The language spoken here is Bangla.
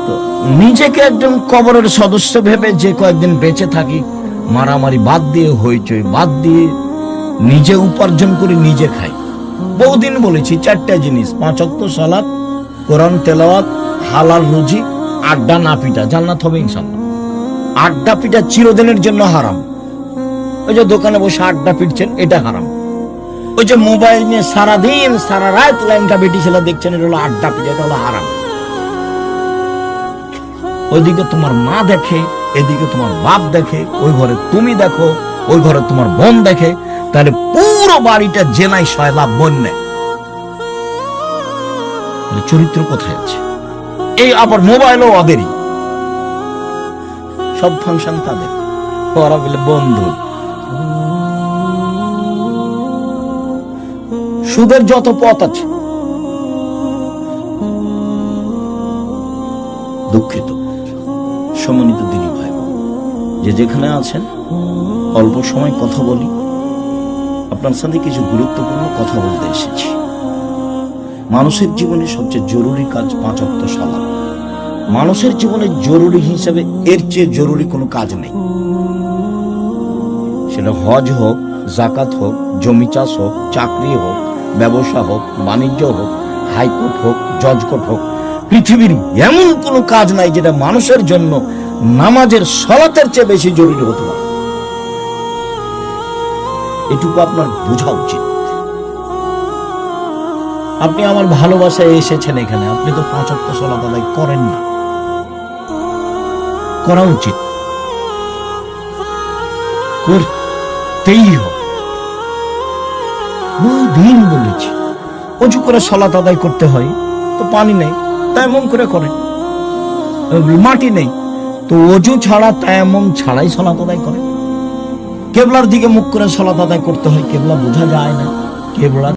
তো নিজেকে একজন কবরের সদস্য ভেবে যে কয়েকদিন বেঁচে থাকি, মারামারি বাদ দিয়ে, হইচই বাদ দিয়ে, নিজে উপার্জন করে নিজে খাই। বহুদিন বলেছি 4টা জিনিস: 5 ওয়াক্ত সালাত, কোরআন তেলাওয়াত, হালাল রুজি, আড্ডা না পিটা, জান্নাত হবে ইনশাআল্লাহ। আড্ডা পিটা চিরদিনের জন্য হারাম। ওই যে দোকানে বসে আড্ডা পিটছেন, এটা হারাম। ওই যে মোবাইল নিয়ে সারাদিন সারা রাত লাইনটা বেটি ছেলে দেখছেন, এটা হলো আড্ডা পিটা, এটা হলো হারাম। ওইদিকে তোমার মা দেখে, এদিকে তোমার বাপ দেখে, ওই ঘরে তুমি দেখো, ওই ঘরে তোমার বোন দেখে, তাহলে পুরো বাড়িটা জেনাই সয়লাভ বন্যে। চরিত্র কোথায় আছে? এই আবার মোবাইলও ওদেরই, সব ফাংশন তাদের, ওরা বলে বন্ধু। সুদের যত পথ আছে, দুঃখিত সম্মানিত দিনী ভাই, যে যেখানে আছেন অল্প সময় কথা বলি, আপনার সাথে কিছু গুরুত্বপূর্ণ কথা বলতে এসেছি। মানুষের জীবনে সবচেয়ে জরুরি কাজ 5 ওয়াক্ত সালাত। মানুষের জীবনে জরুরি হিসাবে এর চেয়ে জরুরি কোনো কাজ নেই। সেটা হজ হোক, জাকাত হোক, জমি চাষ হোক, চাকরি হোক, ব্যবসা হোক, বাণিজ্য হোক, হাইকোর্ট হোক, জজ কোর্ট হোক, পৃথিবীর এমন কোনো কাজ নাই যেটা মানুষের জন্য নামাজের সালাতের চেয়ে বেশি জরুরি হতে পারে। এটুকু আপনার বোঝা উচিত। আপনি আমার ভালোবাসায় এসেছেন এখানে, আপনি তো 5 ওয়াক্ত সালাত আদায় করেন না, করা উচিত, করতেই হবে। বহুদিন বলেছি, অজু করে সালাত আদায় করতে হয়, তো পানি নেই, তায়াম্মুম করে করেন। মাটি নেই, তো অজু ছাড়া তায়াম্মুম ছাড়াই সালাত আদায় করেন। কেবলার দিকে মুখ করে সালাত আদায় করতে হয়, কেবলা বোঝা যায় না, কেবলা